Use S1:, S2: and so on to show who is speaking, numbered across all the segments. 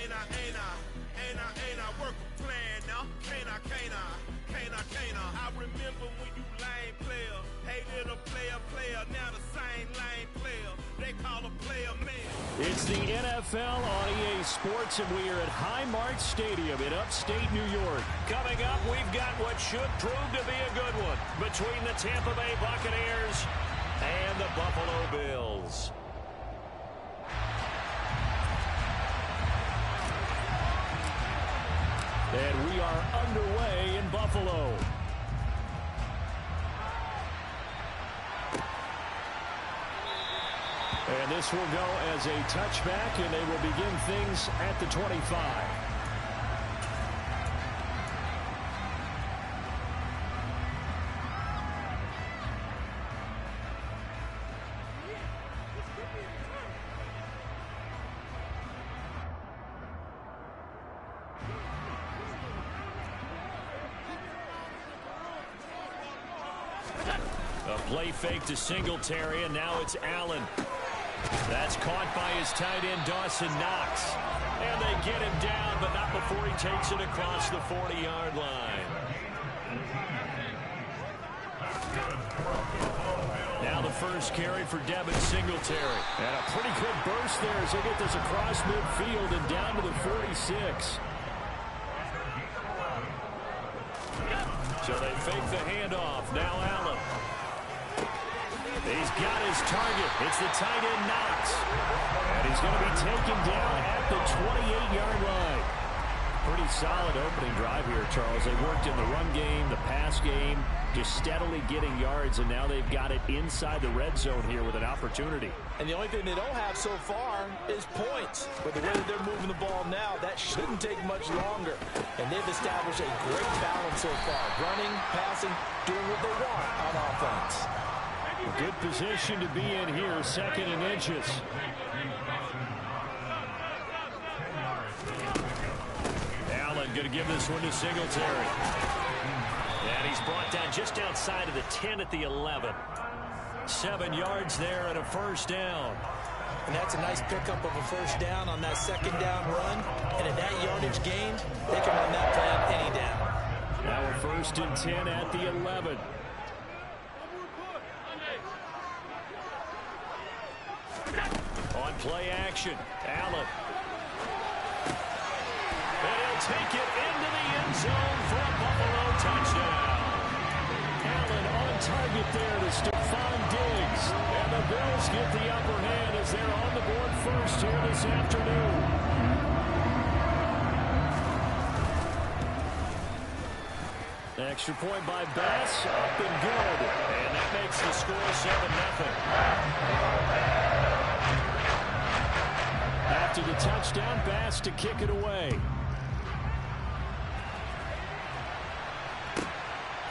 S1: Ain't I work a plan now? Can't I? I remember when you lame player, hated a player, now the same lame player. They call a player man.
S2: It's the NFL on EA Sports, and we are at Highmark Stadium in upstate New York. Coming up, we've got what should prove to be a good one between the Tampa Bay Buccaneers and the Buffalo Bills. And we are underway in Buffalo. And this will go as a touchback, and they will begin things at the 25. A play fake to Singletary, and now it's Allen. That's caught by his tight end, Dawson Knox. And they get him down, but not before he takes it across the 40-yard line. Now the first carry for Devin Singletary. And a pretty good burst there as they get this across midfield and down to the 46. So they fake the handoff. Now Allen. He's got his target. It's the tight end, Knox. And he's going to be taken down at the 28-yard line. Pretty solid opening drive here, Charles. They worked in the run game, the pass game, just steadily getting yards, and now they've got it inside the red zone here with an opportunity.
S3: And the only thing they don't have so far is points. But the way that they're moving the ball now, that shouldn't take much longer. And they've established a great balance so far. Running, passing, doing what they want on offense.
S2: A good position to be in here, second and inches. Allen going to give this one to Singletary. And he's brought down just outside of the 10 at the 11. 7 yards there and a first down.
S3: And that's a nice pickup of a first down on that second down run. And at that yardage gained, they can run that plan any down.
S2: Now a first and 10 at the 11. On play action, Allen. And he'll take it into the end zone for a Buffalo touchdown. Allen on target there to Stephon Diggs. And the Bills get the upper hand as they're on the board first here this afternoon. Extra point by Bass, up and good. And that makes the score 7-0. After the touchdown, Bass to kick it away.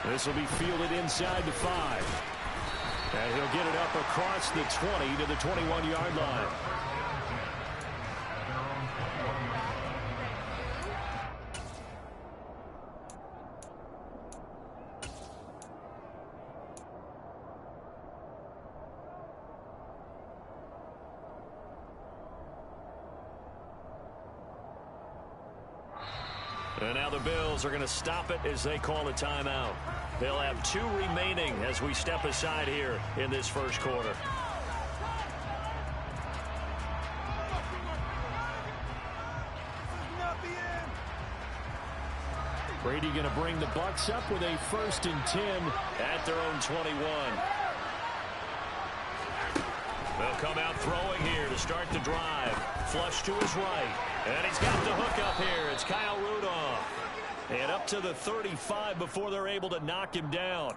S2: This will be fielded inside the 5. And he'll get it up across the 20 to the 21-yard line. And now the Bills are going to stop it as they call a timeout. They'll have 2 remaining as we step aside here in this first quarter. Brady going to bring the Bucs up with a first and 10 at their own 21. They'll come out throwing here to start the drive. Flush to his right. And he's got the hook up here. It's Kyle Rudolph. And up to the 35 before they're able to knock him down.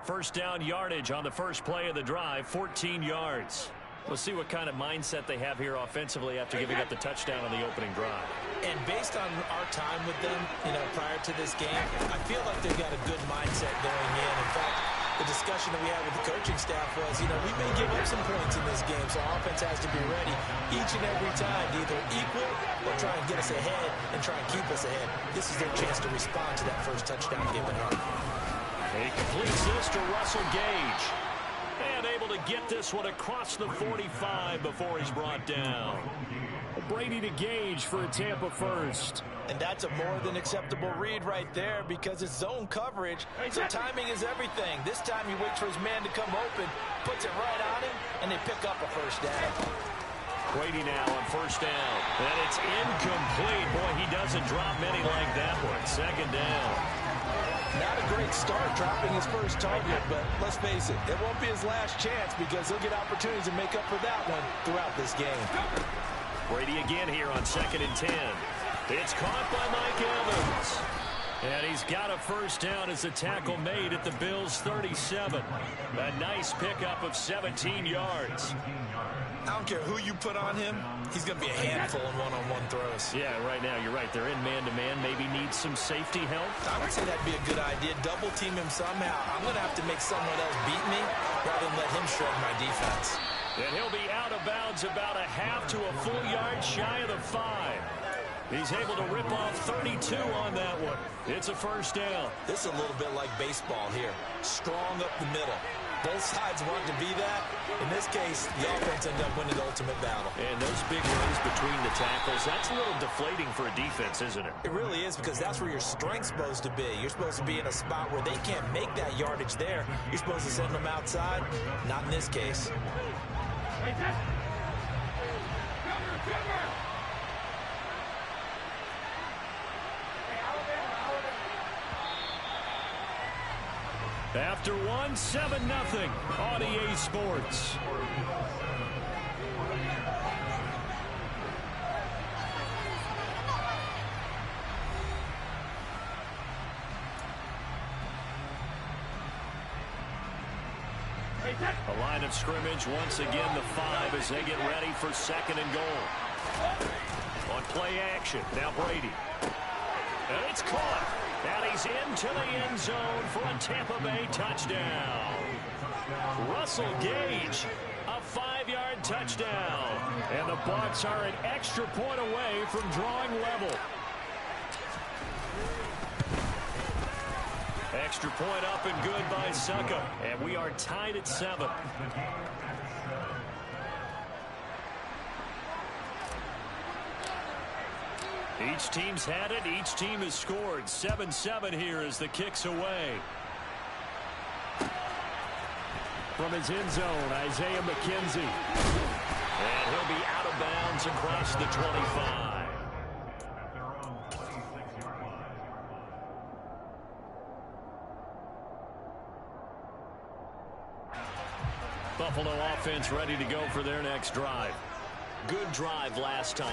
S2: First down yardage on the first play of the drive, 14 yards. We'll see what kind of mindset they have here offensively after giving up the touchdown on the opening drive.
S3: And based on our time with them, prior to this game, I feel like they've got a good mindset going in. In fact, the discussion that we had with the coaching staff was, we may give up some points in this game, so our offense has to be ready each and every time to either equal or try and get us ahead and try and keep us ahead. This is their chance to respond to that first touchdown given up.
S2: He completes this to Russell Gage. And able to get this one across the 45 before he's brought down. Brady to Gage for a Tampa first.
S3: And that's a more than acceptable read right there because it's zone coverage, so timing is everything. This time he waits for his man to come open, puts it right on him, and they pick up a first down.
S2: Brady now on first down. And it's incomplete. Boy, he doesn't drop many like that one. Second down.
S3: Not a great start dropping his first target, but let's face it, it won't be his last chance because he'll get opportunities to make up for that one throughout this game.
S2: Brady again here on 2nd and 10. It's caught by Mike Evans. And he's got a first down as the tackle made at the Bills' 37. A nice pickup of 17 yards.
S3: I don't care who you put on him, he's going to be a handful in one-on-one throws.
S2: Yeah, right now, you're right. They're in man-to-man. Maybe needs some safety help.
S3: I would say that'd be a good idea. Double team him somehow. I'm going to have to make someone else beat me rather than let him shred my defense.
S2: And he'll be out of bounds about a half to a full yard shy of the 5. He's able to rip off 32 on that one. It's a first down.
S3: This is a little bit like baseball here. Strong up the middle. Both sides want to be that. In this case, the offense ended up winning the ultimate battle.
S2: And those big runs between the tackles, that's a little deflating for a defense, isn't it?
S3: It really is because that's where your strength's supposed to be. You're supposed to be in a spot where they can't make that yardage there. You're supposed to send them outside. Not in this case.
S2: After 7-0 on EA Sports. A line of scrimmage once again, the 5 as they get ready for 2nd and goal. On play action, now Brady. And it's caught. And he's into the end zone for a Tampa Bay touchdown. Russell Gage, a 5-yard touchdown. And the Bucs are an extra point away from drawing level. Extra point up and good by Succa. And we are tied at 7. Each team's had it. Each team has scored. 7-7 here as the kick's away. From his end zone, Isaiah McKenzie. And he'll be out of bounds across the 25. Buffalo offense ready to go for their next drive. Good drive last time.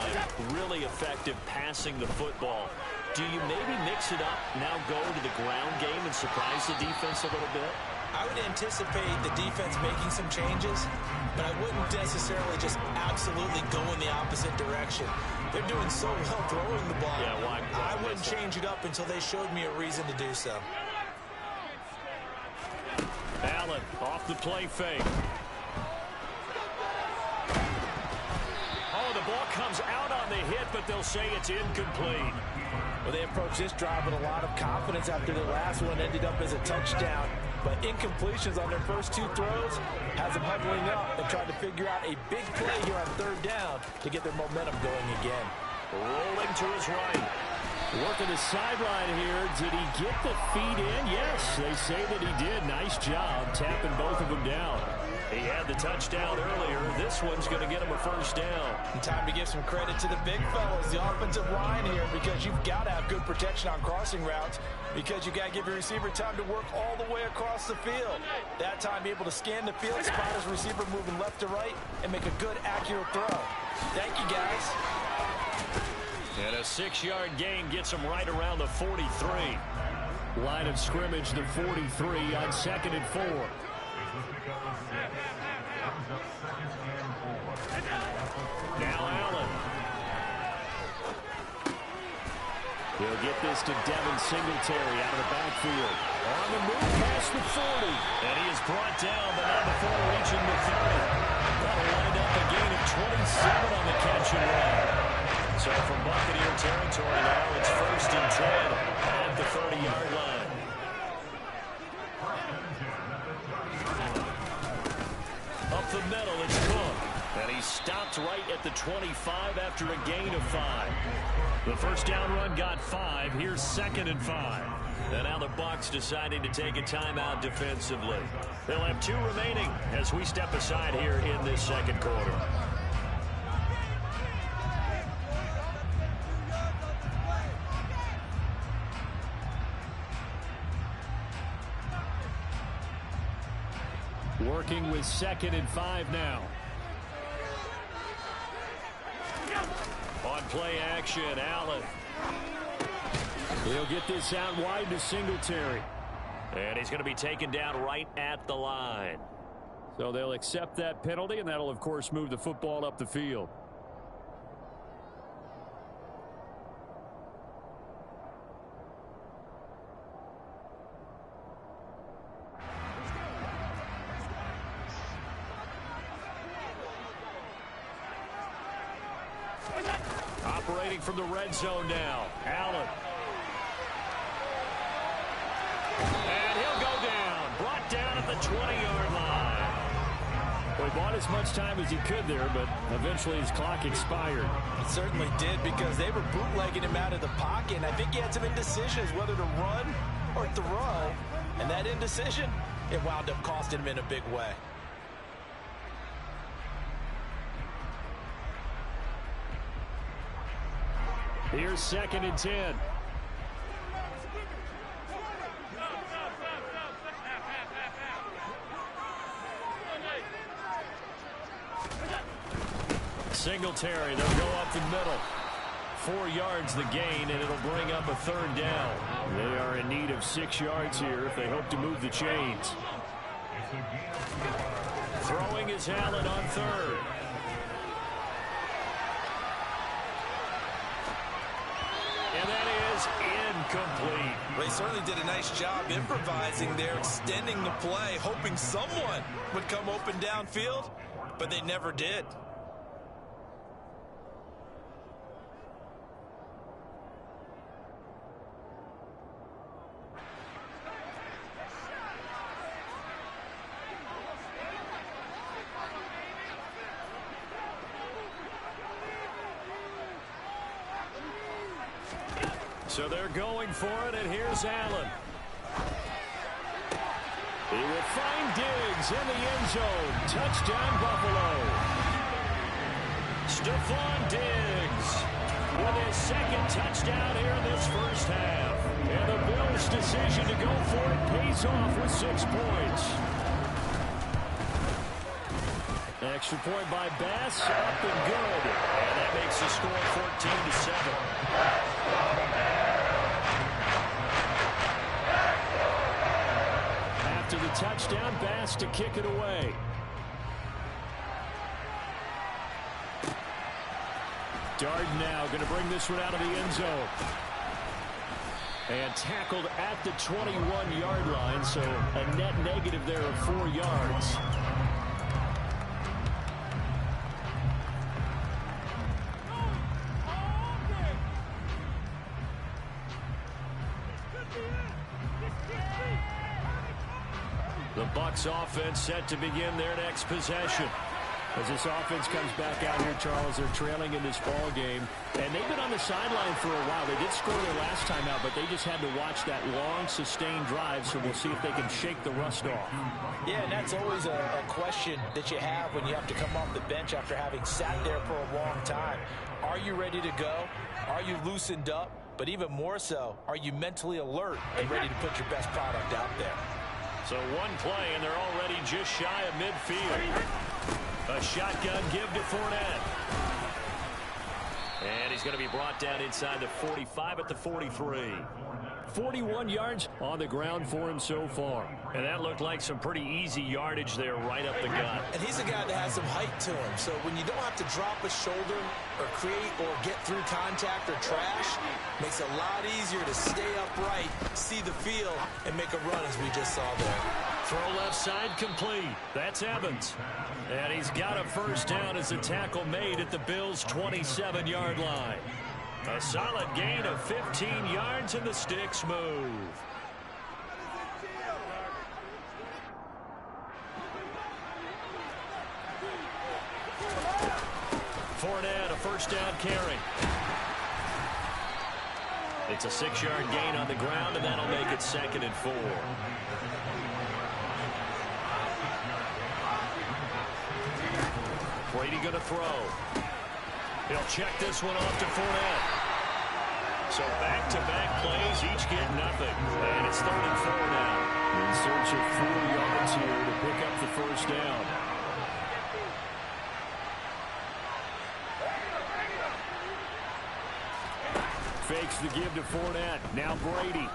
S2: Really effective passing the football. Do you maybe mix it up, now go to the ground game and surprise the defense a little bit?
S3: I would anticipate the defense making some changes, but I wouldn't necessarily just absolutely go in the opposite direction. They're doing so well throwing the ball.
S2: Yeah, why
S3: I wouldn't change it up until they showed me a reason to do so.
S2: Allen off the play fake. Oh, the ball comes out on the hit, but they'll say it's incomplete.
S3: Well, they approached this drive with a lot of confidence after the last one ended up as a touchdown. But incompletions on their first 2 throws has them huddling up and trying to figure out a big play here on 3rd down to get their momentum going again.
S2: Rolling to his right. Working the sideline here. Did he get the feet in? Yes, they say that he did. Nice job tapping both of them down. He had the touchdown earlier. This one's going to get him a first down.
S3: And time to give some credit to the big fellas, the offensive line here, because you've got to have good protection on crossing routes, because you got to give your receiver time to work all the way across the field. That time, be able to scan the field, spot his receiver moving left to right, and make a good, accurate throw. Thank you, guys.
S2: And a 6-yard gain gets him right around the 43. Line of scrimmage, the 43 on 2nd and 4. Now Allen. He'll get this to Devin Singletary out of the backfield. On the move past the 40. And he is brought down, but not before reaching the 30. That'll wind up a gain of 27 on the catch and run. So from Buccaneer territory now, it's 1st and 10 at the 30-yard line. Up the middle, it's Cook. And he stopped right at the 25 after a gain of 5. The first down run got 5. Here's 2nd and 5. And now the Bucs deciding to take a timeout defensively. They'll have 2 remaining as we step aside here in this second quarter. Working with 2nd and 5 now. On play action, Allen. He'll get this out wide to Singletary. And he's going to be taken down right at the line. So they'll accept that penalty, and that'll, of course, move the football up the field. Operating from the red zone now, Allen. And he'll go down. Brought down at the 20-yard line. Well, he bought as much time as he could there, but eventually his clock expired.
S3: It certainly did, because they were bootlegging him out of the pocket. And I think he had some indecisions whether to run or throw. And that indecision, it wound up costing him in a big way.
S2: Here's 2nd and 10. Singletary, they'll go up the middle. 4 yards the gain, and it'll bring up a 3rd down. They are in need of 6 yards here if they hope to move the chains. Throwing is Allen on 3rd. And that is incomplete.
S3: They certainly did a nice job improvising there, extending the play, hoping someone would come open downfield, but they never did.
S2: So they're going for it, and here's Allen. He will find Diggs in the end zone. Touchdown, Buffalo. Stephon Diggs with his 2nd touchdown here in this first half. And the Bills' decision to go for it pays off with 6 points. Extra point by Bass, up and good. And that makes the score 14-7. After the touchdown, Bass to kick it away. Darden now going to bring this one out of the end zone. And tackled at the 21-yard line, so a net negative there of 4 yards. The Bucs offense set to begin their next possession. As this offense comes back out here, Charles, they're trailing in this ball game. And they've been on the sideline for a while. They did score their last time out, but they just had to watch that long, sustained drive, so we'll see if they can shake the rust off.
S3: Yeah, and that's always a question that you have when you have to come off the bench after having sat there for a long time. Are you ready to go? Are you loosened up? But even more so, are you mentally alert and ready to put your best product out there?
S2: So one play, and they're already just shy of midfield. A shotgun give to Fournette. And he's going to be brought down inside the 45 at the 43. 41 yards on the ground for him so far. And that looked like some pretty easy yardage there right up the gut.
S3: And he's a guy that has some height to him. So when you don't have to drop a shoulder or create or get through contact or trash, makes it a lot easier to stay upright, see the field, and make a run as we just saw there.
S2: Throw left side complete. That's Evans. And he's got a first down as a tackle made at the Bills' 27-yard line. A solid gain of 15 yards, and the sticks move. Fournette, a first down carry. It's a 6-yard gain on the ground, and that'll make it 2nd and 4. Brady going to throw. He'll check this one off to Fournette. So back-to-back plays, each get nothing. And it's 3rd and 4 now. In search of 4 yards here to pick up the first down. Fakes the give to Fournette. Now Brady.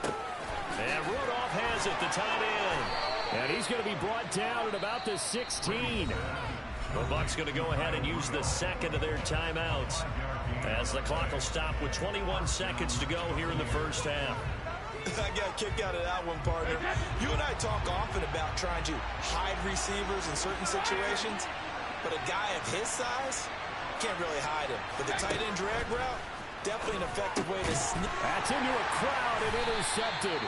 S2: And Rudolph has it, the tight end. And he's going to be brought down at about the 16. The Bucs going to go ahead and use the second of their timeouts as the clock will stop with 21 seconds to go here in the first half.
S3: I got a kick out of that one, partner. You and I talk often about trying to hide receivers in certain situations, but a guy of his size can't really hide him. But the tight end drag route, definitely an effective way to sneak.
S2: That's into a crowd and intercepted.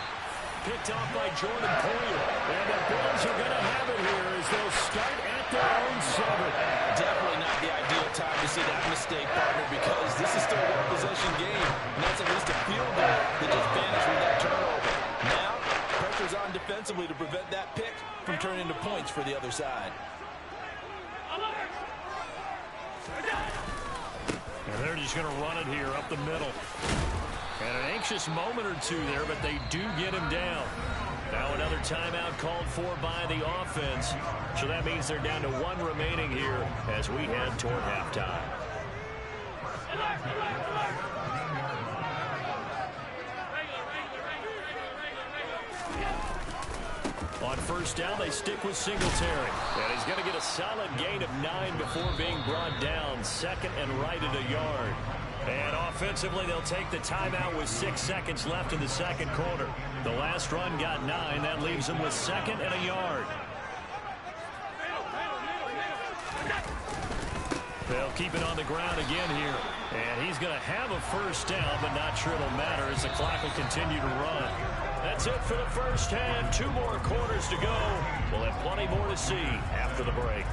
S2: Picked off by Jordan Poyer. And the Bills are going to have it here as they'll start at their own 7.
S3: Definitely not the ideal time to see that mistake, partner, because this is still a one-possession game. And that's at least a field goal that just vanished with that turnover. Now, pressure's on defensively to prevent that pick from turning into points for the other side.
S2: And they're just going to run it here up the middle. And an anxious moment or two there, but they do get him down. Now another timeout called for by the offense. So that means they're down to 1 remaining here as we head toward halftime. On first down, they stick with Singletary. And he's going to get a solid gain of 9 before being brought down. 2nd and right at a yard. And offensively, they'll take the timeout with 6 seconds left in the second quarter. The last run got 9. That leaves them with 2nd and a yard. They'll keep it on the ground again here. And he's going to have a first down, but not sure it'll matter as the clock will continue to run. That's it for the first half. 2 more quarters to go. We'll have plenty more to see after the break.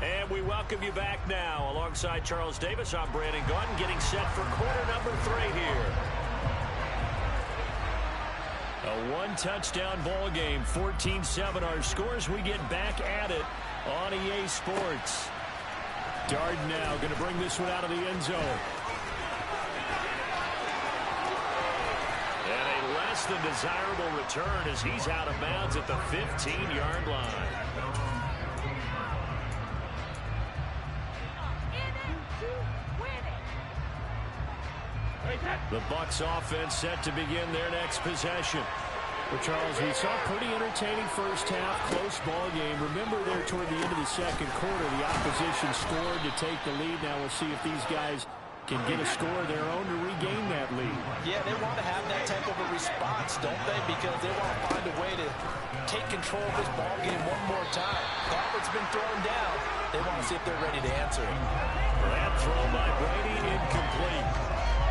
S2: And we welcome you back now. Alongside Charles Davis, I'm Brandon Gaudin, getting set for quarter number 3 here. A 1-touchdown ball game, 14-7 our scores. We get back at it on EA Sports. Darden now going to bring this one out of the end zone. And a less than desirable return as he's out of bounds at the 15-yard line. The Bucs offense set to begin their next possession. Well, Charles, we saw a pretty entertaining first half, close ball game. Remember there toward the end of the second quarter, the opposition scored to take the lead. Now we'll see if these guys can get a score of their own to regain that lead.
S3: Yeah, they want to have that type of a response, don't they? Because they want to find a way to take control of this ball game one more time. Gauntlet's been thrown down. They want to see if they're ready to answer it.
S2: That throw by Brady incomplete.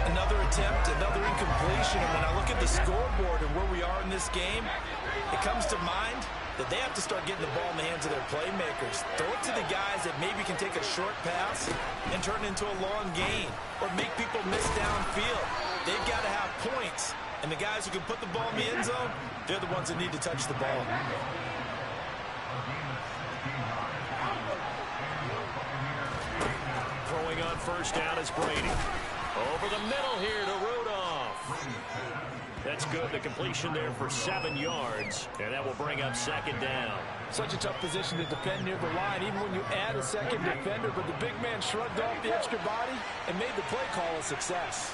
S3: Another attempt, another incompletion, and when I look at the scoreboard and where we are in this game, it comes to mind that they have to start getting the ball in the hands of their playmakers. Throw it to the guys that maybe can take a short pass and turn it into a long gain or make people miss downfield. They've got to have points, and the guys who can put the ball in the end zone, they're the ones that need to touch the ball.
S2: Throwing on first down is Brady. Over the middle here to Rudolph. That's good. The completion there for 7 yards, and that will bring up 2nd down.
S3: Such a tough position to defend near the line, even when you add a second defender, but the big man shrugged off the extra body and made the play call a success.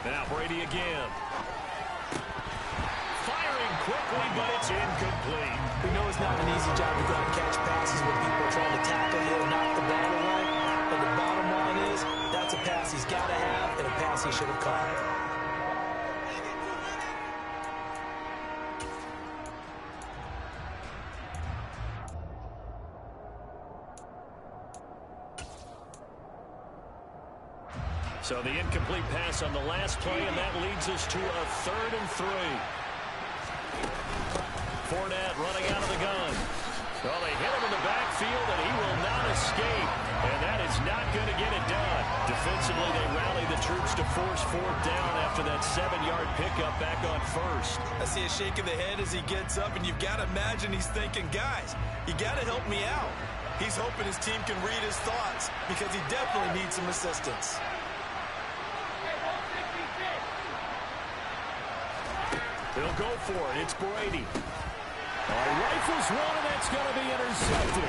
S2: Now Brady again. Firing quickly, but it's incomplete.
S3: We know it's not an easy job to go and catch passes when people are trying to tackle you and knock the ball away. But the bottom line is, that's a pass he's got to have and a pass he should have caught.
S2: So the incomplete pass on the last play, and that leads us to a 3rd and 3. Fournette running out of the gun. Well, they hit him in the backfield, and he will not escape. And that is not going to get it done. Defensively, they rally the troops to force 4th down after that 7-yard pickup back on 1st.
S3: I see a shake of the head as he gets up, and you've got to imagine he's thinking, guys, you got to help me out. He's hoping his team can read his thoughts because he definitely needs some assistance.
S2: They'll go for it. It's Brady. Rifles one, and that's going to be intercepted.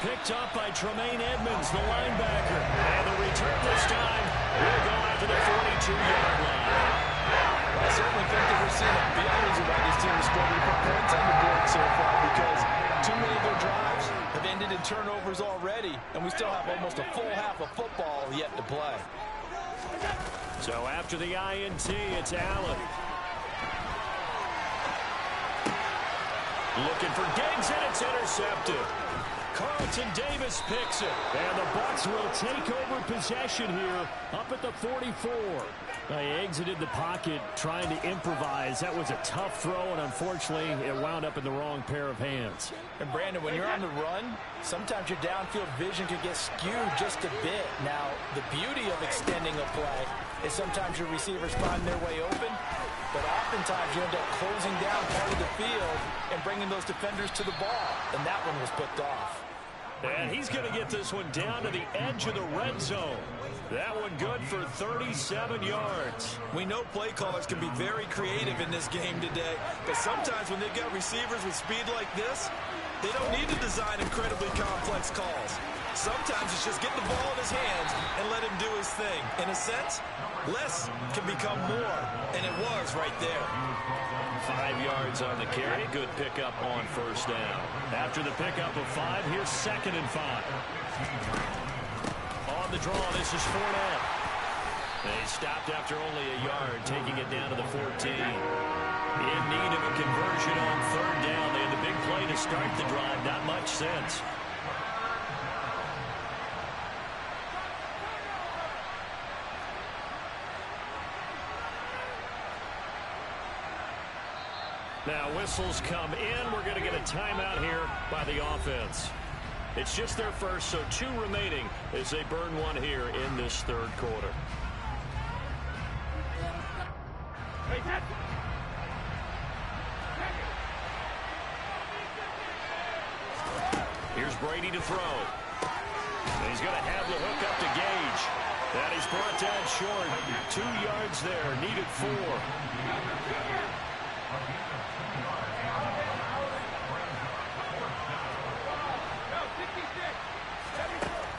S2: Picked up by Tremaine Edmonds, the linebacker. And the return this time will go out to the 42-yard line.
S3: I certainly think that we're seeing a big reason why this team is struggling to put points on the board so far, because too many of their drives have ended in turnovers already, and we still have almost a full half of football yet to play.
S2: So after the INT, it's Allen. Looking for Diggs, and it's intercepted. Carlton Davis picks it. And the Bucs will take over possession here up at the 44. He exited the pocket trying to improvise. That was a tough throw, and unfortunately, it wound up in the wrong pair of hands.
S3: And Brandon, when you're on the run, sometimes your downfield vision can get skewed just a bit. Now, the beauty of extending a play is sometimes your receivers find their way open, but oftentimes you end up closing down part of the field and bringing those defenders to the ball, and that one was picked off.
S2: And he's going to get this one down to the edge of the red zone. That one good for 37 yards.
S3: We know play callers can be very creative in this game today, but sometimes when they've got receivers with speed like this, they don't need to design incredibly complex calls. Sometimes it's just get the ball in his hands and let him do his thing. In a sense, less can become more, and it was right there.
S2: 5 yards on the carry. Good pickup on 1st down. After the pickup of 5, here's 2nd and 5. On the draw, this is Fournette. They stopped after only a yard, taking it down to the 14. In need of a conversion on 3rd down. They had the big play to start the drive. Not much sense. Now whistles come in. We're going to get a timeout here by the offense. It's just their first, so 2 remaining as they burn one here in this 3rd quarter. Here's Brady to throw. And he's going to have the hook up to Gage. That is brought down short. 2 yards there, needed 4.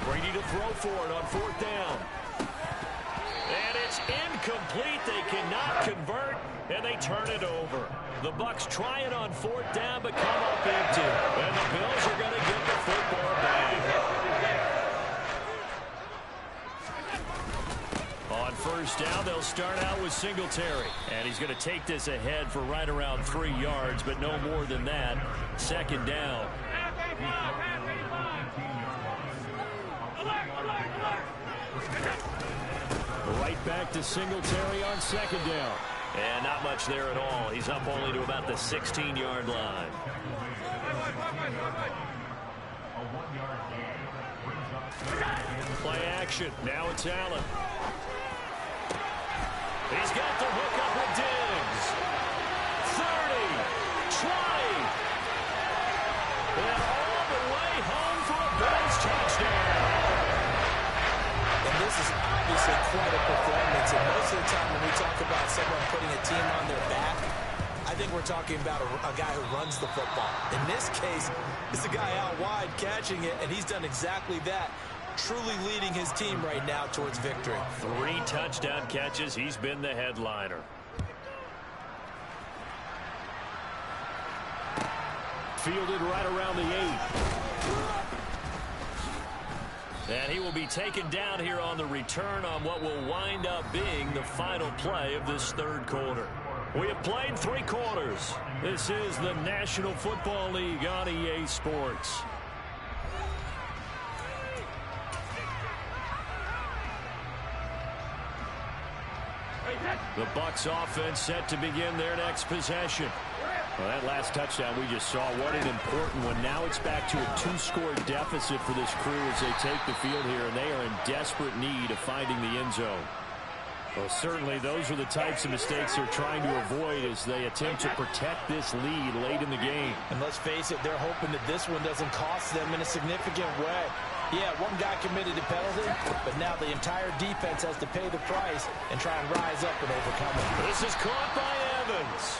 S2: Brady to throw for it on 4th down. And it's incomplete. They cannot convert, and they turn it over. The Bucs try it on 4th down, but come up empty. And the Bills are going to get the football back. On 1st down, they'll start out with Singletary. And he's going to take this ahead for right around 3 yards, but no more than that. 2nd down. Right back to Singletary on 2nd down. And not much there at all. He's up only to about the 16-yard line. Play action. Now it's Allen. He's got the hook up with Diggs. 30, 20. And all the way home for a Bills touchdown.
S3: And this is obviously quite a performance, and most of the time when we talk about someone putting a team on their back, I think we're talking about a guy who runs the football. In this case, it's a guy out wide catching it, and he's done exactly that, truly leading his team right now towards victory.
S2: 3 touchdown catches. He's been the headliner. Fielded right around the 8. And he will be taken down here on the return on what will wind up being the final play of this 3rd quarter. We have played 3 quarters. This is the National Football League on EA Sports. The Bucs offense set to begin their next possession. Well, that last touchdown we just saw, what an important one. Now it's back to a 2-score deficit for this crew as they take the field here, and they are in desperate need of finding the end zone. Well, certainly those are the types of mistakes they're trying to avoid as they attempt to protect this lead late in the game.
S3: And let's face it, they're hoping that this one doesn't cost them in a significant way. Yeah, one guy committed a penalty, but now the entire defense has to pay the price and try and rise up and overcome it.
S2: This is caught by Evans.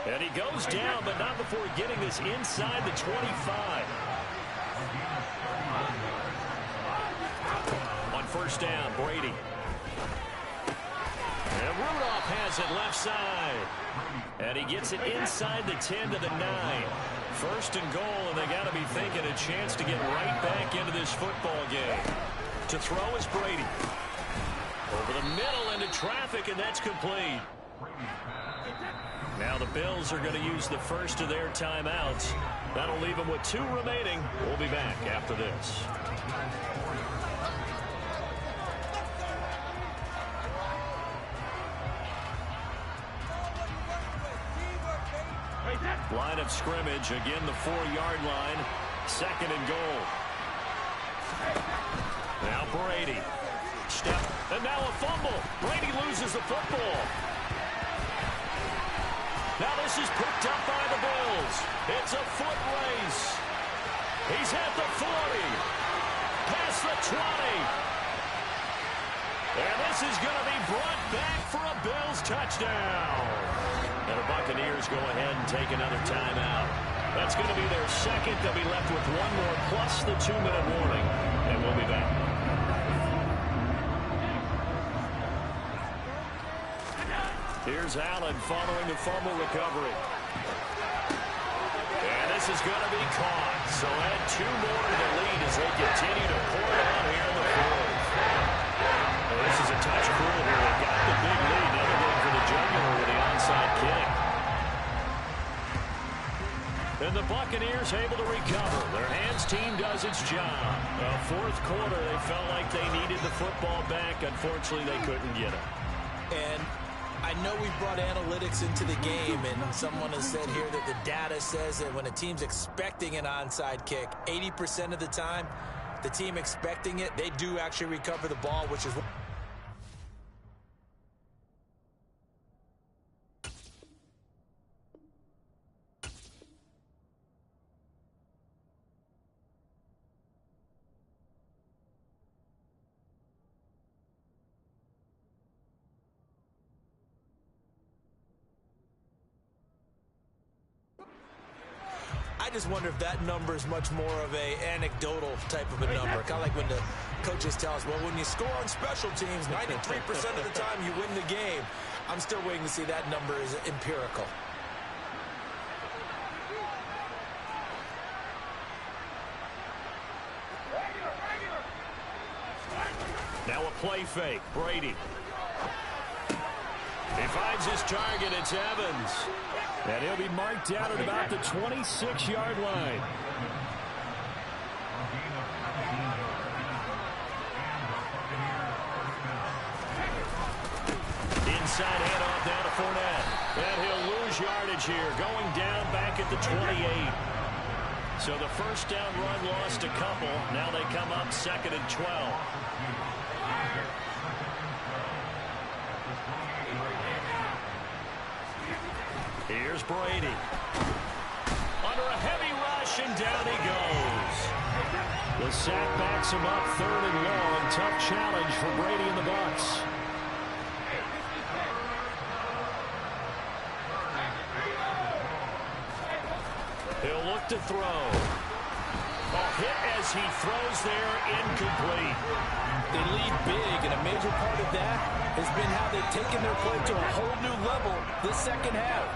S2: And he goes down, but not before getting this inside the 25. On first down, Brady. And Rudolph has it left side. And he gets it inside the 10 to the 9. First and goal, and they got to be thinking a chance to get right back into this football game. To throw is Brady. Over the middle into traffic, and that's complete. Now the Bills are going to use the first of their timeouts. That'll leave them with 2 remaining. We'll be back after this. Line of scrimmage, again the 4-yard line. Second and goal. Now Brady. Step, and now a fumble. Brady loses the football. Now this is picked up by the Bills. It's a foot race. He's at the 40. Past the 20. And this is going to be brought back for a Bills touchdown. And the Buccaneers go ahead and take another timeout. That's going to be their second. They'll be left with 1 more plus the 2-minute warning. And we'll be back. Here's Allen following the fumble recovery. And this is going to be caught. So add 2 more to the lead as they continue to pour it on here in the fourth. Well, this is a touch cruel here. They got the big lead. Now they're going for the jugular with the onside kick. And the Buccaneers able to recover. Their hands team does its job. Fourth quarter, they felt like they needed the football back. Unfortunately, they couldn't get it.
S3: And I know we've brought analytics into the game, and someone has said here that the data says that when a team's expecting an onside kick, 80% of the time, the team expecting it, they do actually recover the ball, which is... I just wonder if that number is much more of a anecdotal type of a number. Kind of like when the coaches tell us, well, when you score on special teams, 93% of the time you win the game. I'm still waiting to see that number is empirical.
S2: Now a play fake. Brady. He finds his target. It's Evans. And he'll be marked down at about the 26-yard line. Inside handoff down to Fournette. And he'll lose yardage here. Going down back at the 28. So the first down run lost a couple. Now they come up 2nd and 12. Here's Brady. Under a heavy rush, and down he goes. The sack backs him up 3rd and long. Tough challenge for Brady and the Bucs. He'll look to throw. A hit as he throws there, incomplete.
S3: They lead big, and a major part of that has been how they've taken their play to a whole new level this second half.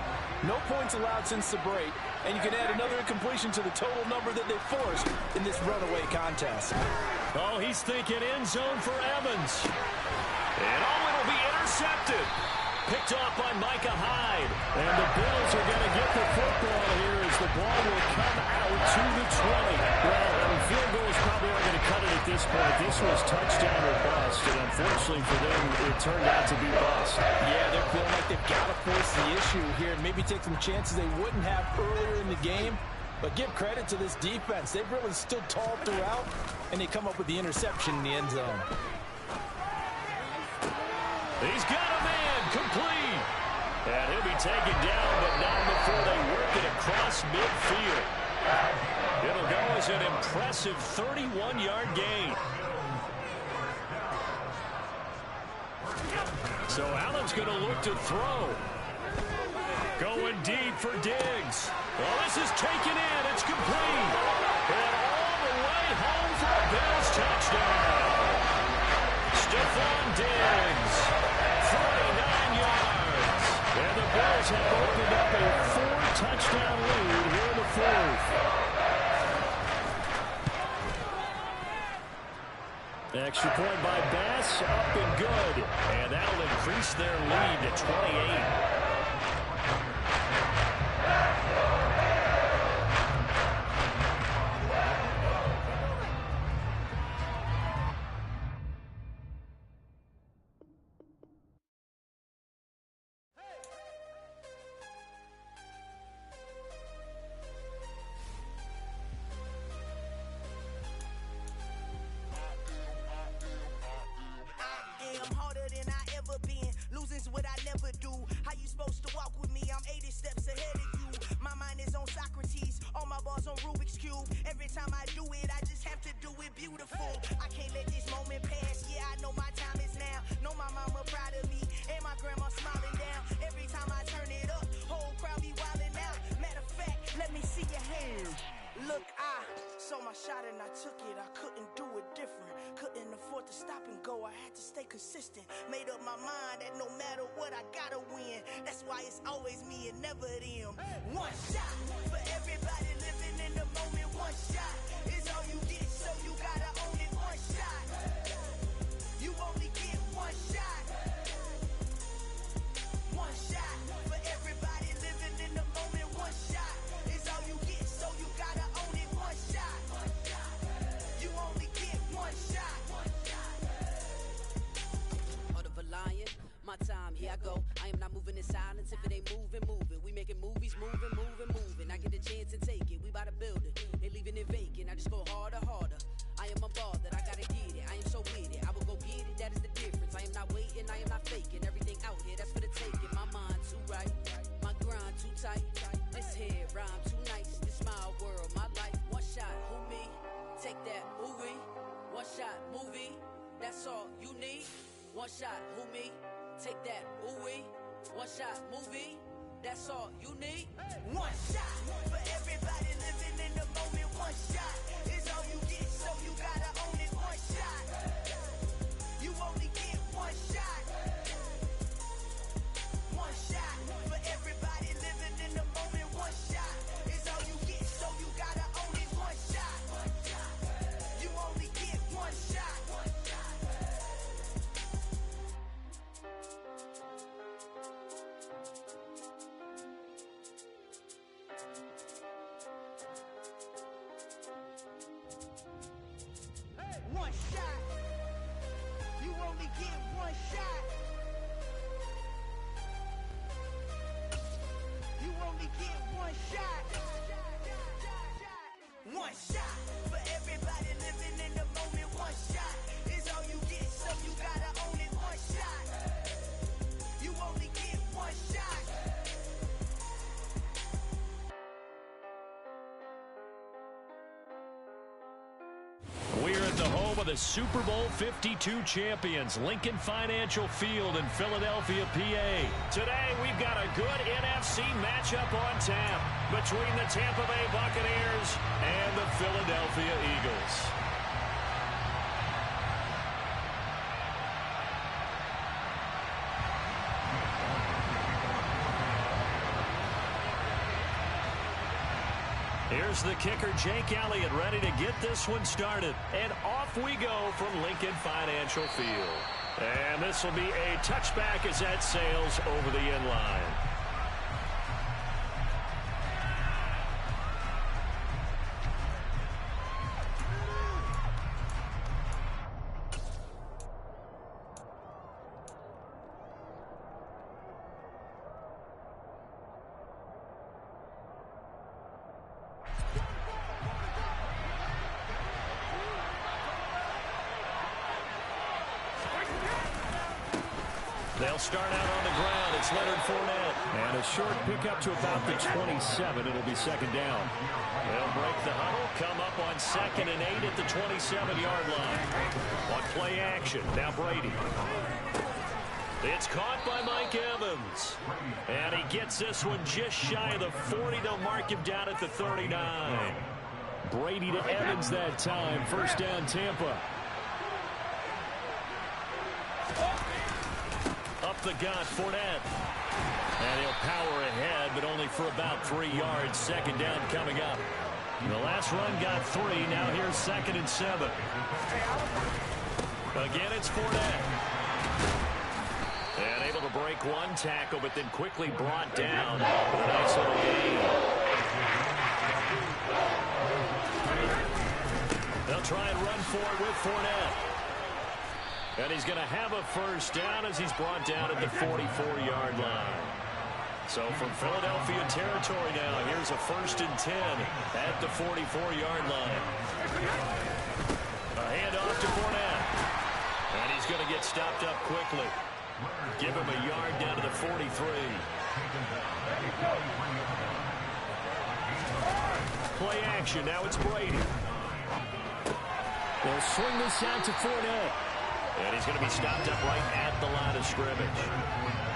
S3: No points allowed since the break, and you can add another incompletion to the total number that they forced in this runaway contest.
S2: Oh, he's thinking end zone for Evans. And it'll be intercepted. Picked off by Micah Hyde. And the Bills are going to get the football here as the ball will come out to the 20. Well, field goals probably aren't going to cut it at this this point, this was touchdown or bust, and unfortunately for them, it turned out to be bust.
S3: Yeah, they're feeling like they've got to force the issue here and maybe take some chances they wouldn't have earlier in the game. But give credit to this defense. They've really stood tall throughout, and they come up with the interception in the end zone.
S2: He's got a man complete. And he'll be taken down, but not before they work it across midfield. It'll go as an impressive 31-yard gain. So Allen's going to look to throw. Going deep for Diggs. Well, this is taken in. It's complete. And all the way home for a Bills touchdown. Stephon Diggs, 49 yards. And the Bills have opened up a 4-touchdown lead here in the fourth. Extra point by Bass, up and good. And that'll increase their lead to 28.
S4: What I never do. How you supposed to walk with me? I'm 80 steps ahead of you. My mind is on Socrates, all my balls on Rubik's Cube. Every time I do it, I just have to do it beautiful. I can't let this moment pass. Yeah, I know my time is now. Know my mama proud of me, and my grandma smiling down. Every time I turn it up, whole crowd be wilding out. Matter of fact, let me see your hands. Look, I saw my shot and I took it. I couldn't do it different. Couldn't afford to stop and go. I had to stay consistent. Made up my mind that no matter what, I gotta win. That's why it's always me and never them. One shot for everybody living in the moment. One shot is all you get, so you gotta own it. One shot. You only get one shot. One shot for everybody living in the moment. One shot is all you get, so you gotta own it. One shot. You only get one shot. My time, here I go. I am not moving in silence. If it ain't moving, move it. We making movies, moving. I get a chance and take it. We bout to build it. They leaving it vacant. I just go harder. I am a ball that I gotta get it. I am so with it. I will go get it. That is the difference. I am not waiting. I am not faking. Everything out here, that's for the taking. My mind too right. My grind too tight. This head rhyme too nice. This my world, my life. One shot, who me? Take that, who we? One shot, movie. That's all you need. One shot, who me? Take that, ooh-wee. One shot, movie. That's all you need. One shot for everybody living in the moment. One shot is all you get, so you gotta own it. One shot. You only get one shot. One shot for everybody living in the moment. One shot is all you get, so you gotta own it. One shot. You only get one shot. One shot. You only get one shot. You only get one shot. One shot for everybody living in the moment. One shot is all you get, so you gotta own it. One shot. You only get one shot.
S2: We're at the home of the Super Bowl 52 champions, Lincoln Financial Field in Philadelphia, PA. Today, we've got a good NFC matchup on tap between the Tampa Bay Buccaneers and the Philadelphia Eagles. Here's the kicker, Jake Elliott, ready to get this one started. And off we go from Lincoln Financial Field. And this will be a touchback as that sails over the end line. They'll start out on the ground. It's Leonard Fournette. And a short pickup to about the 27. It'll be second down. They'll break the huddle, come up on 2nd and 8 at the 27-yard line. On play action, now Brady. It's caught by Mike Evans. And he gets this one just shy of the 40. They'll mark him down at the 39. Brady to Evans that time. First down, Tampa. Up the gut, Fournette. And he'll power ahead, but only for about 3 yards. Second down coming up. The last run got 3. Now here's 2nd and 7. Again, it's Fournette. And able to break one tackle, but then quickly brought down with a nice little gain. They'll try and run for it with Fournette. And he's going to have a first down as he's brought down at the 44-yard line. So from Philadelphia territory now, here's a 1st and 10 at the 44-yard line. A handoff to Fournette. And he's going to get stopped up quickly. Give him a yard down to the 43. Play action. Now it's Brady. They'll swing this out to Fournette. And he's going to be stopped up right at the line of scrimmage.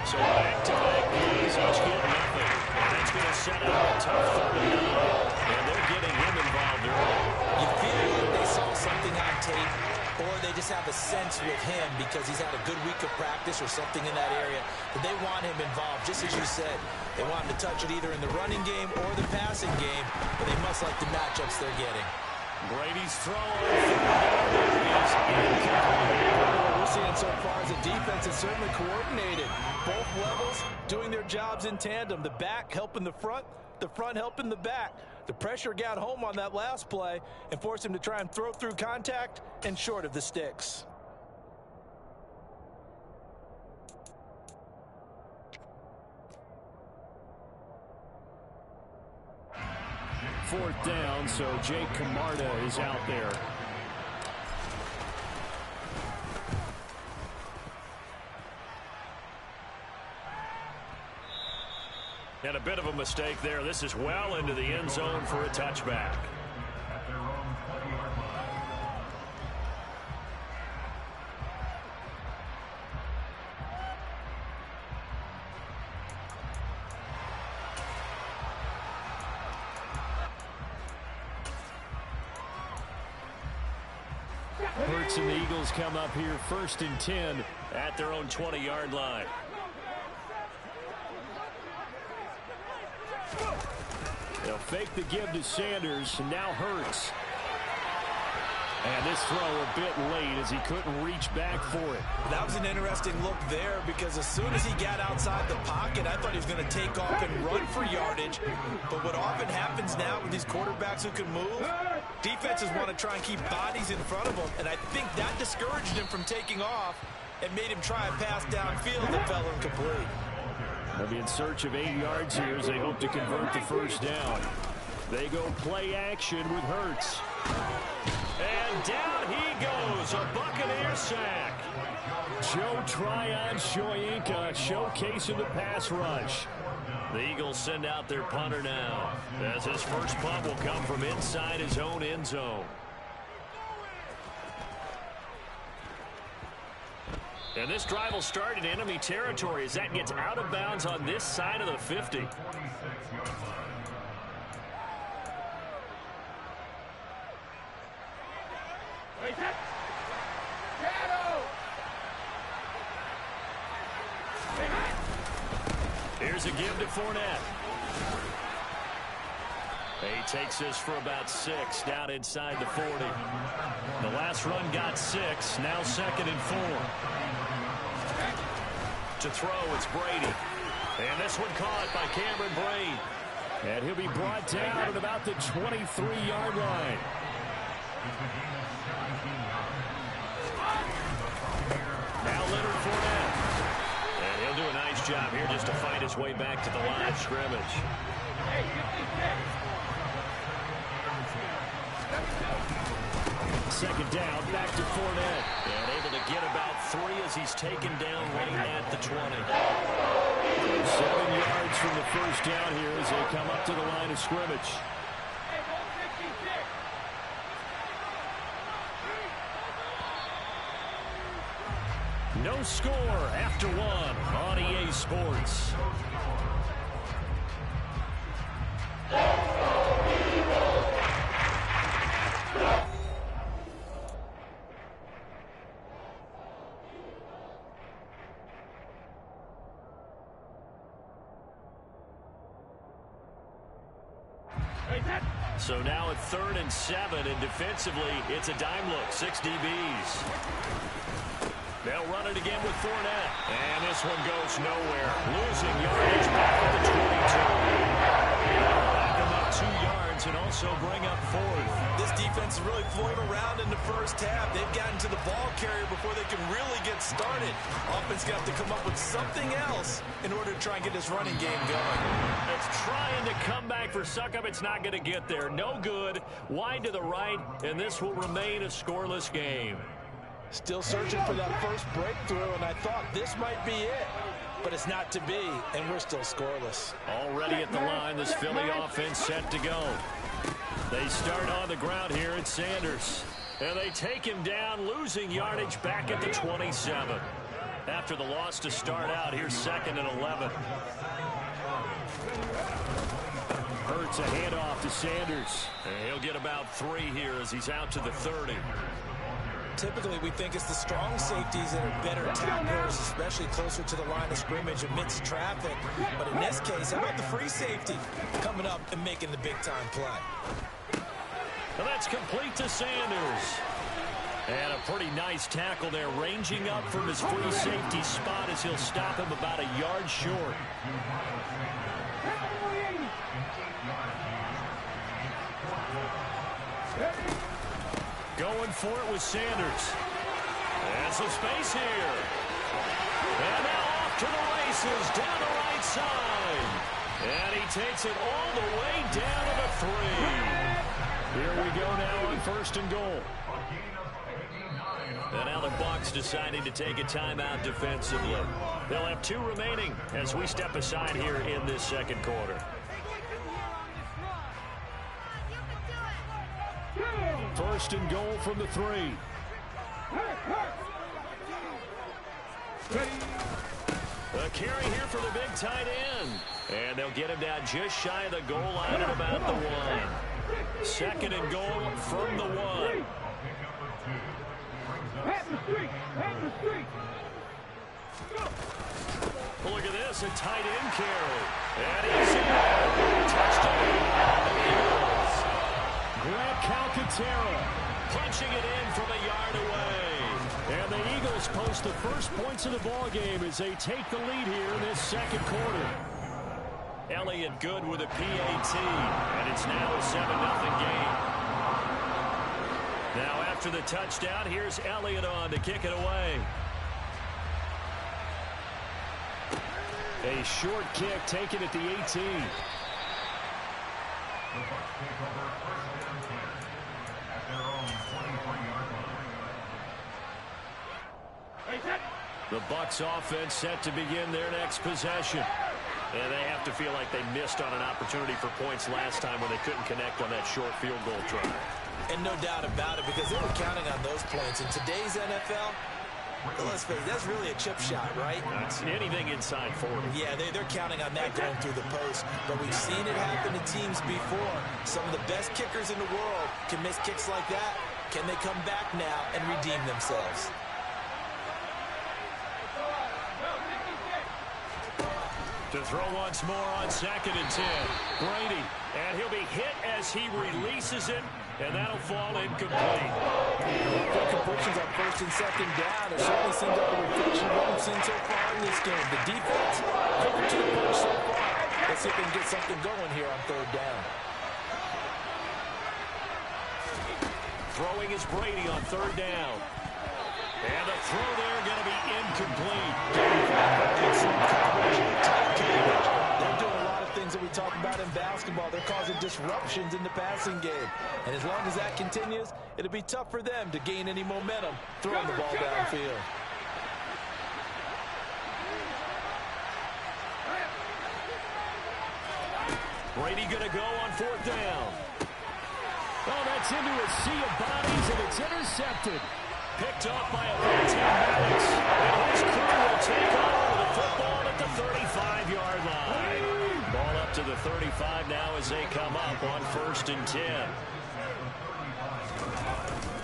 S2: So back-to-back plays, each get nothing. And that's going to set up a tough 39. And they're getting him involved early.
S3: You feel like they saw something on tape, or they just have a sense with him because he's had a good week of practice or something in that area that they want him involved, just as you said. They want him to touch it either in the running game or the passing game, but they must like the matchups they're getting.
S2: Brady's throw is incomplete.
S3: What we're seeing so far is the defense is certainly coordinated. Both levels doing their jobs in tandem. The back helping the front helping the back. The pressure got home on that last play and forced him to try and throw through contact and short of the sticks.
S2: Fourth down, so Jake Camarda is out there. And a bit of a mistake there. This is well into the end zone for a touchback. Hurts and the Eagles come up here 1st and 10 at their own 20-yard line. They'll fake the give to Sanders, and now Hurts. And this throw a bit late as he couldn't reach back for it.
S3: That was an interesting look there because as soon as he got outside the pocket, I thought he was going to take off and run for yardage. But what often happens now with these quarterbacks who can move, defenses want to try and keep bodies in front of them. And I think that discouraged him from taking off and made him try a pass downfield that fell incomplete.
S2: They'll be in search of 8 yards here as they hope to convert the first down. They go play action with Hurts. And down he goes, a Buccaneer sack. Joe Tryon-Shoyinka showcasing the pass rush. The Eagles send out their punter now, as his first punt will come from inside his own end zone. And this drive will start in enemy territory as that gets out of bounds on this side of the 50. Here's a give to Fournette. He takes this for about 6 down inside the 40. The last run got 6, now 2nd and 4. To throw, it's Brady. And this one caught by Cameron Brate. And he'll be brought down at about the 23-yard line. Now Leonard Fournette. And he'll do a nice job here just to fight his way back to the line of scrimmage. second down, back to Fournette. And able to get about 3 as he's taken down right at the 20. 7 yards from the first down here as they come up to the line of scrimmage. No score after 1 on EA Sports. So now at 3rd and 7, and defensively, it's a dime look, 6 DBs. They'll run it again with Fournette. And this one goes nowhere. Losing yardage back at the 22. Back about 2 yards and also bring up 4th.
S3: This defense is really floating around in the first half. They've gotten to the ball carrier before they can really get started. Offense got to come up with something else in order to try and get this running game going.
S2: It's trying to come back for Suckup. It's not going to get there. No good. Wide to the right, and this will remain a scoreless game.
S3: Still searching for that first breakthrough, and I thought this might be it. But it's not to be, and we're still scoreless.
S2: Already at the line, this Philly offense set to go. They start on the ground here at Sanders. And they take him down, losing yardage back at the 27. After the loss to start out, here's 2nd and 11. Hurts a handoff to Sanders. And he'll get about 3 here as he's out to the 30.
S3: Typically, we think it's the strong safeties that are better tacklers, especially closer to the line of scrimmage amidst traffic. But in this case, how about the free safety coming up and making the big-time play?
S2: And that's complete to Sanders. And a pretty nice tackle there, ranging up from his free safety spot as he'll stop him about a yard short. Going for it with Sanders. And some space here. And now off to the races down the right side. And he takes it all the way down to the 3. Here we go now on 1st and goal. And now the Bucs deciding to take a timeout defensively. They'll have 2 remaining as we step aside here in this second quarter. 1st and goal from the 3. A carry here for the big tight end. And they'll get him down just shy of the goal line at about the 1. 2nd and goal from the 1. Look at this, a tight end carry. And he's in. Touchdown. Grant Calcaterra punching it in from a yard away. And the Eagles post the first points of the ball game as they take the lead here in this second quarter. Elliott good with a PAT, and it's now a 7-0 game. Now after the touchdown, here's Elliott on to kick it away. A short kick taken at the 18. The Bucs offense set to begin their next possession. And they have to feel like they missed on an opportunity for points last time when they couldn't connect on that short field goal try.
S3: And no doubt about it, because they were counting on those points. In today's NFL, let's face it, that's really a chip shot, right?
S2: It's anything inside 40.
S3: Yeah, they're counting on that going through the post. But we've seen it happen to teams before. Some of the best kickers in the world can miss kicks like that. Can they come back now and redeem themselves?
S2: To throw once more on 2nd and 10. Brady, and he'll be hit as he releases it, and that'll fall incomplete.
S3: Good completions on 1st and 2nd down. It certainly seems like a reflection of what we've seen so far in this game. The defense, cooking to the punch so far. Let's see if they can get something going here on 3rd down.
S2: Throwing is Brady on 3rd down. And the throw there going to be incomplete.
S3: They're doing a lot of things that we talk about in basketball. They're causing disruptions in the passing game. And as long as that continues, it'll be tough for them to gain any momentum throwing the ball downfield.
S2: Brady going to go on 4th down. Oh, that's into a sea of bodies, and it's intercepted. Picked off by about 10 minutes. And his crew will take over the football at the 35-yard line. Ball up to the 35 now as they come up on 1st and 10.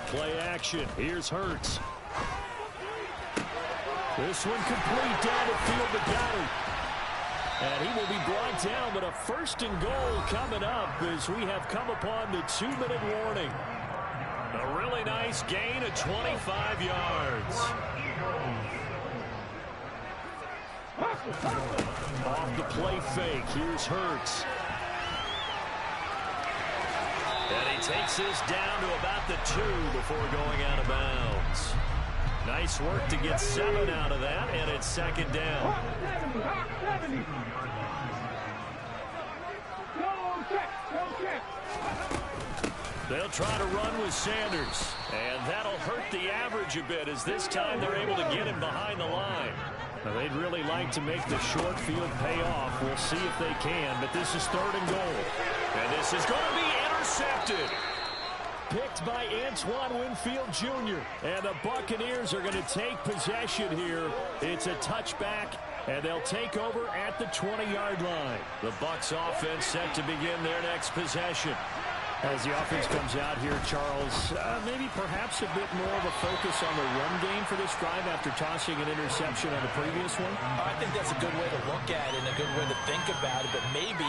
S2: Play action. Here's Hurts. This one complete down the field to Goddard. And he will be brought down, but a 1st and goal coming up as we have come upon the 2-minute warning. A really nice gain of 25 yards. Off the play fake, here's Hurts. And he takes this down to about the 2 before going out of bounds. Nice work to get 7 out of that, and it's 2nd down. They'll try to run with Sanders, and that'll hurt the average a bit as this time they're able to get him behind the line. Now, they'd really like to make the short field pay off. We'll see if they can, but this is 3rd and goal. And this is going to be intercepted. Picked by Antoine Winfield Jr. And the Buccaneers are going to take possession here. It's a touchback, and they'll take over at the 20-yard line. The Bucs offense set to begin their next possession. As the offense comes out here, Charles, maybe perhaps a bit more of a focus on the run game for this drive after tossing an interception on the previous one?
S3: I think that's a good way to look at it and a good way to think about it, but maybe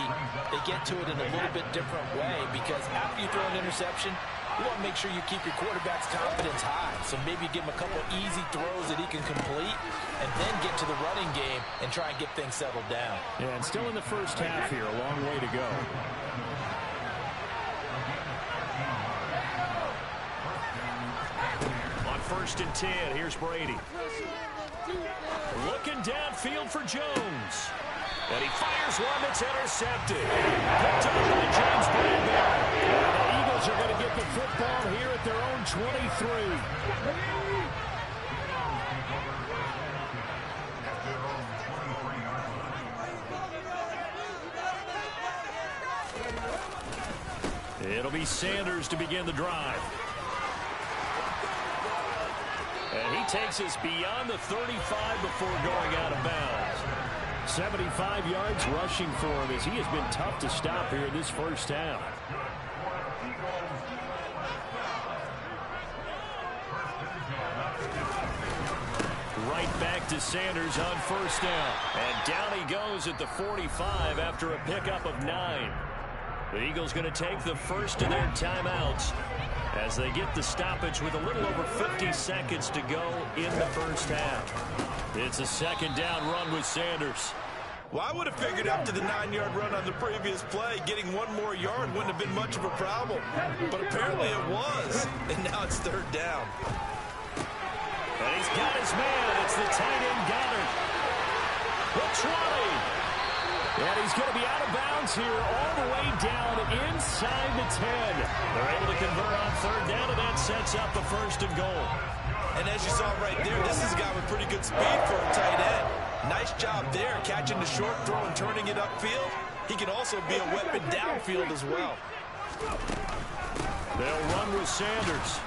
S3: they get to it in a little bit different way because after you throw an interception, you want to make sure you keep your quarterback's confidence high. So maybe give him a couple easy throws that he can complete and then get to the running game and try and get things settled down.
S2: Yeah, and still in the first half here, a long way to go. On 1st and 10, here's Brady. Looking downfield for Jones. And he fires one that's intercepted. Picked up by James Bradbury. The Eagles are going to get the football here at their own 23. It'll be Sanders to begin the drive. And he takes us beyond the 35 before going out of bounds. 75 yards rushing for him as he has been tough to stop here in this first half. Right back to Sanders on 1st down. And down he goes at the 45 after a pickup of 9. The Eagles going to take the first of their timeouts as they get the stoppage with a little over 50 seconds to go in the first half. It's a 2nd down run with Sanders.
S3: Well, I would have figured after the 9-yard run on the previous play, getting 1 more yard wouldn't have been much of a problem. But apparently it was, and now it's 3rd down.
S2: And he's got his man. It's the tight end Goddard. The try. And he's going to be out of bounds here all the way down inside the 10. They're able to convert on 3rd down, and that sets up the 1st and goal.
S3: And as you saw right there, this is a guy with pretty good speed for a tight end. Nice job there, catching the short throw and turning it upfield. He can also be a weapon downfield as well.
S2: They'll run with Sanders.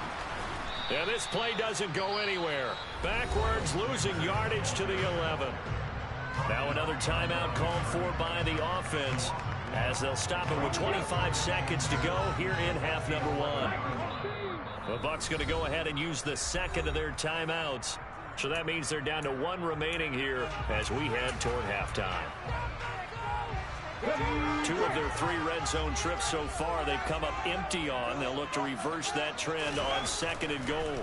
S2: And this play doesn't go anywhere. Backwards, losing yardage to the 11. Now another timeout called for by the offense as they'll stop it with 25 seconds to go here in half number 1. The Bucs going to go ahead and use the 2nd of their timeouts. So that means they're down to 1 remaining here as we head toward halftime. 2 of their 3 red zone trips so far they've come up empty on. They'll look to reverse that trend on 2nd and goal.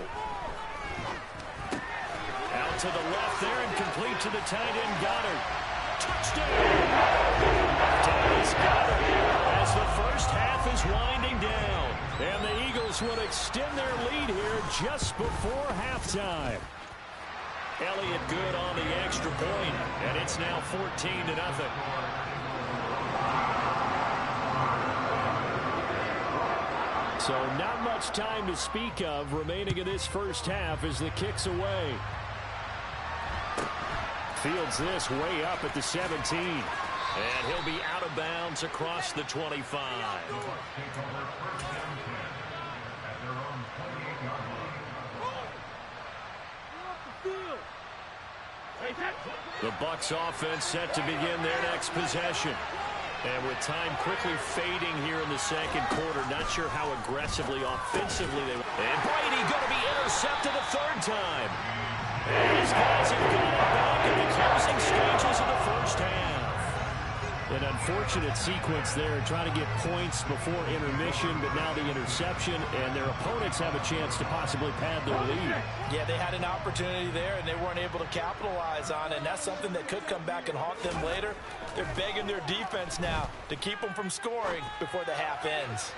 S2: Out to the left there and complete to the tight end Goddard. Touchdown! Dennis Goddard as the first half is winding down. And the Eagles will extend their lead here just before halftime. Elliott good on the extra point, and it's now 14-0. So not much time to speak of remaining in this first half as the kick's away. Fields this way up at the 17. And he'll be out of bounds across the 25. The Bucs offense set to begin their next possession. And with time quickly fading here in the second quarter, not sure how aggressively, offensively they were. And Brady going to be intercepted a third time. And these guys have gone back in the closing stages of the first half. An unfortunate sequence there, trying to get points before intermission, but now the interception, and their opponents have a chance to possibly pad their lead.
S3: Yeah, they had an opportunity there, and they weren't able to capitalize on it, and that's something that could come back and haunt them later. They're begging their defense now to keep them from scoring before the half ends.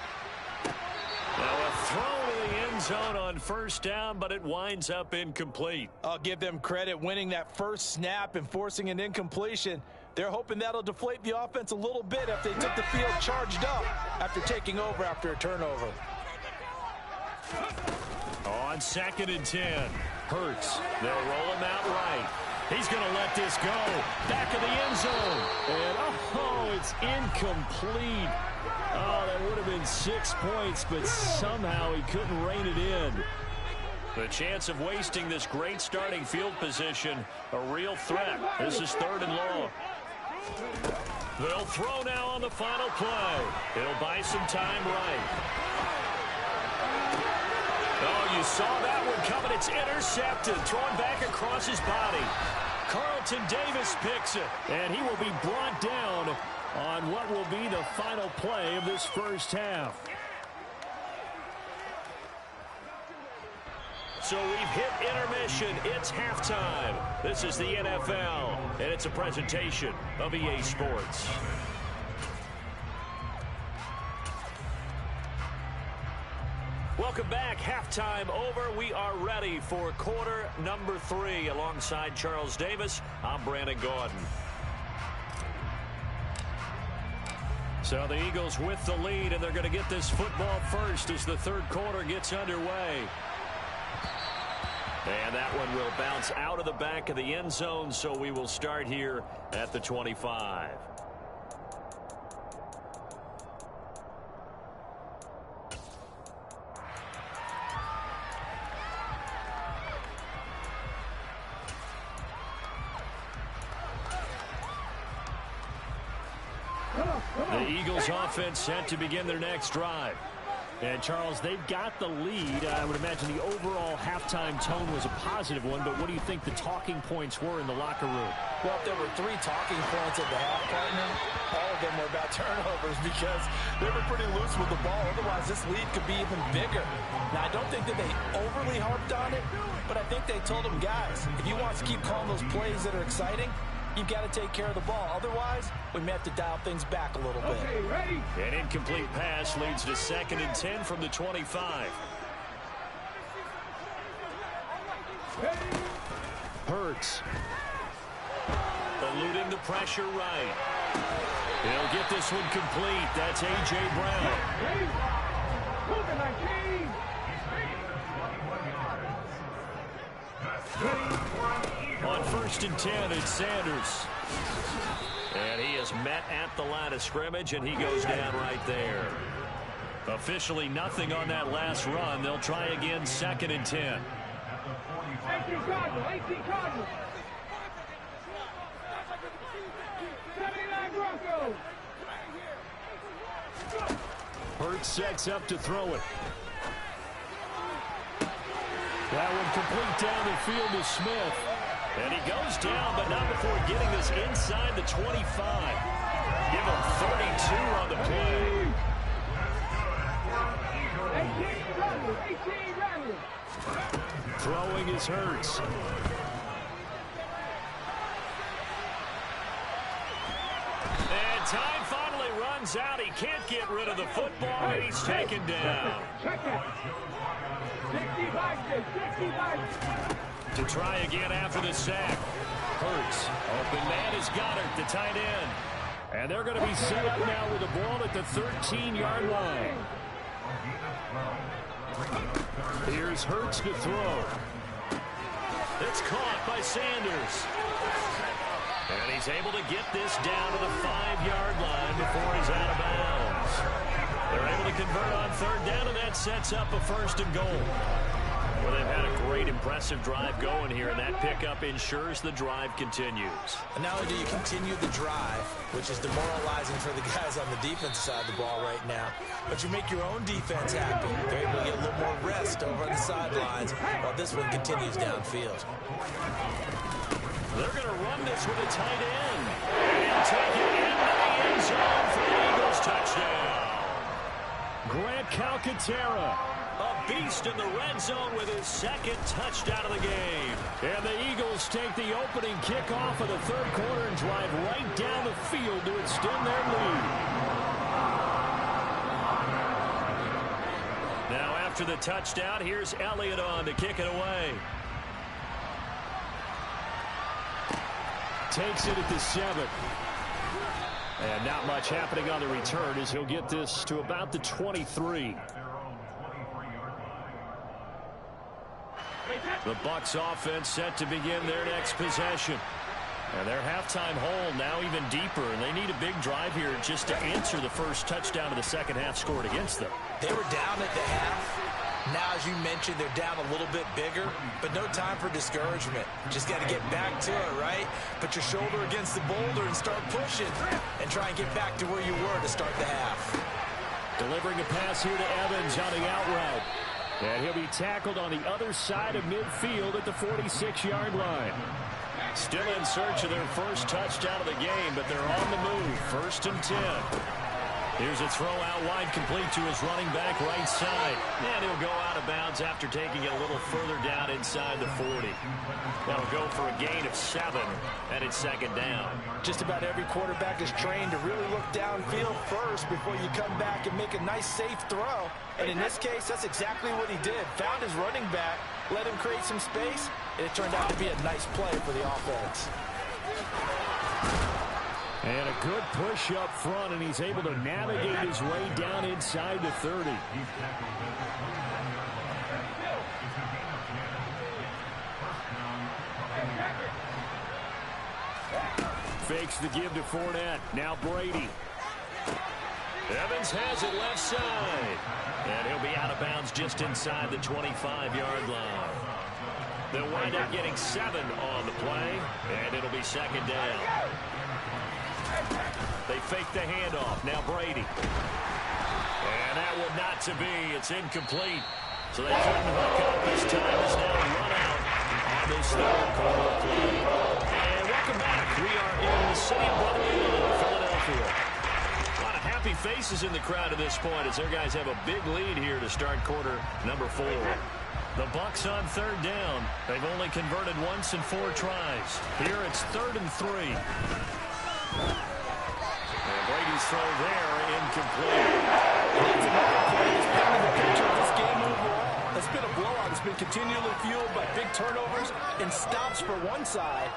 S2: Now a throw to the end zone on first down, but it winds up incomplete.
S3: I'll give them credit winning that first snap and forcing an incompletion. They're hoping that'll deflate the offense a little bit if they took the field charged up after taking over after a turnover.
S2: On 2nd and 10, Hurts. They'll roll him out right. He's going to let this go. Back of the end zone. And, oh, it's incomplete. Oh, that would have been 6 points, but somehow he couldn't rein it in. The chance of wasting this great starting field position, a real threat. This is 3rd and long. They'll throw now on the final play. He'll buy some time right. Oh, you saw that one coming. It's intercepted. Thrown back across his body. Carlton Davis picks it. And he will be brought down on what will be the final play of this first half. So we've hit intermission. It's halftime. This is the NFL, and it's a presentation of EA Sports. Welcome back. Halftime over. We are ready for quarter number 3. Alongside Charles Davis, I'm Brandon Gordon. So the Eagles with the lead, and they're going to get this football first as the third quarter gets underway. And that one will bounce out of the back of the end zone, so we will start here at the 25. The Eagles offense set to begin their next drive. And, Charles, they've got the lead. I would imagine the overall halftime tone was a positive one, but what do you think the talking points were in the locker room?
S3: Well, if there were 3 talking points at the half, partner, all of them were about turnovers because they were pretty loose with the ball. Otherwise, this lead could be even bigger. Now, I don't think that they overly harped on it, but I think they told them, guys, if you want to keep calling those plays that are exciting, you've got to take care of the ball. Otherwise, we may have to dial things back a little bit.
S1: Okay, ready?
S2: An incomplete pass leads to 2nd and 10 from the 25. Hurts. Eluding the pressure right. He'll get this one complete. That's A.J. Brown.
S1: Ready? Moving like cheese.
S2: On 1st and 10, it's Sanders. And he is met at the line of scrimmage, and he goes down right there. Officially nothing on that last run. They'll try again 2nd and 10.
S1: 18 Cardinals, 18 Cardinals. 79 Broncos.
S2: Hurts sets up to throw it. That one complete down the field to Smith. And he goes down, but not before getting this inside the 25. Give him 32 on the play.
S1: 18 Cardinals, 18 Cardinals.
S2: Throwing is Hurts. And time finally runs out. He can't get rid of the football, and he's taken down.
S1: Check that. 65, 65.
S2: To try again after the sack. Hurts. Open man is Goddard, the tight end. And they're going to be set up now with the ball at the 13-yard line. Here's Hurts to throw. It's caught by Sanders. And he's able to get this down to the 5-yard line before he's out of bounds. They're able to convert on third down, and that sets up a 1st and goal. Well, they've had a great, impressive drive going here, and that pickup ensures the drive continues.
S3: And not only do you continue the drive, which is demoralizing for the guys on the defensive side of the ball right now, but you make your own defense happy. They're able to get a little more rest over on the sidelines while this one continues downfield.
S2: They're going to run this with a tight end and take it into the end zone for the Eagles touchdown. Grant Calcaterra, a beast in the red zone with his 2nd touchdown of the game. And the Eagles take the opening kickoff of the 3rd quarter and drive right down the field to extend their lead. Now after the touchdown, here's Elliott on to kick it away. Takes it at the 7. And not much happening on the return as he'll get this to about the 23. The Bucs offense set to begin their next possession. And their halftime hole now even deeper, and they need a big drive here just to answer the first touchdown of the second half scored against them.
S3: They were down at the half. Now, as you mentioned, they're down a little bit bigger, but no time for discouragement. Just got to get back to it, right? Put your shoulder against the boulder and start pushing and try and get back to where you were to start the half.
S2: Delivering a pass here to Evans on the out route. And he'll be tackled on the other side of midfield at the 46-yard line. Still in search of their first touchdown of the game, but they're on the move. 1st and 10. Here's a throw out wide, complete to his running back right side. And he'll go out of bounds after taking it a little further down inside the 40. That'll go for a gain of 7, and it's 2nd down.
S3: Just about every quarterback is trained to really look downfield first before you come back and make a nice, safe throw. And in this case, that's exactly what he did. Found his running back, let him create some space, and it turned out to be a nice play for the offense.
S2: And a good push up front, and he's able to navigate his way down inside the 30. Fakes the give to Fournette. Now Brady. Evans has it left side. And he'll be out of bounds just inside the 25-yard line. They'll wind up getting 7 on the play, and it'll be 2nd down. They fake the handoff. Now Brady. And that will not to be. It's incomplete. So they couldn't hook up. This time is now run out on this 3rd quarter play. And welcome back. We are in the city of Brotherly, Philadelphia. A lot of happy faces in the crowd at this point as their guys have a big lead here to start quarter number 4. The Bucs on 3rd down. They've only converted once in 4 tries. Here it's 3rd and 3. And Brady's throw there, incomplete.
S3: That's another play that's painting the picture of this game overall. It's been a blowout. It's been continually fueled by big turnovers and stops for one side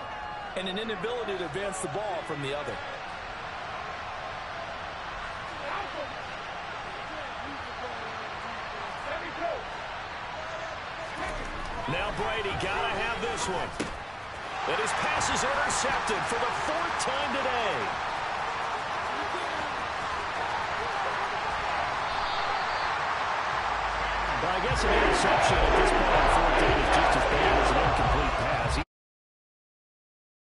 S3: and an inability to advance the ball from the other.
S2: Now Brady got to have this one. And his pass is intercepted for the 4th time today. But I guess an interception at this point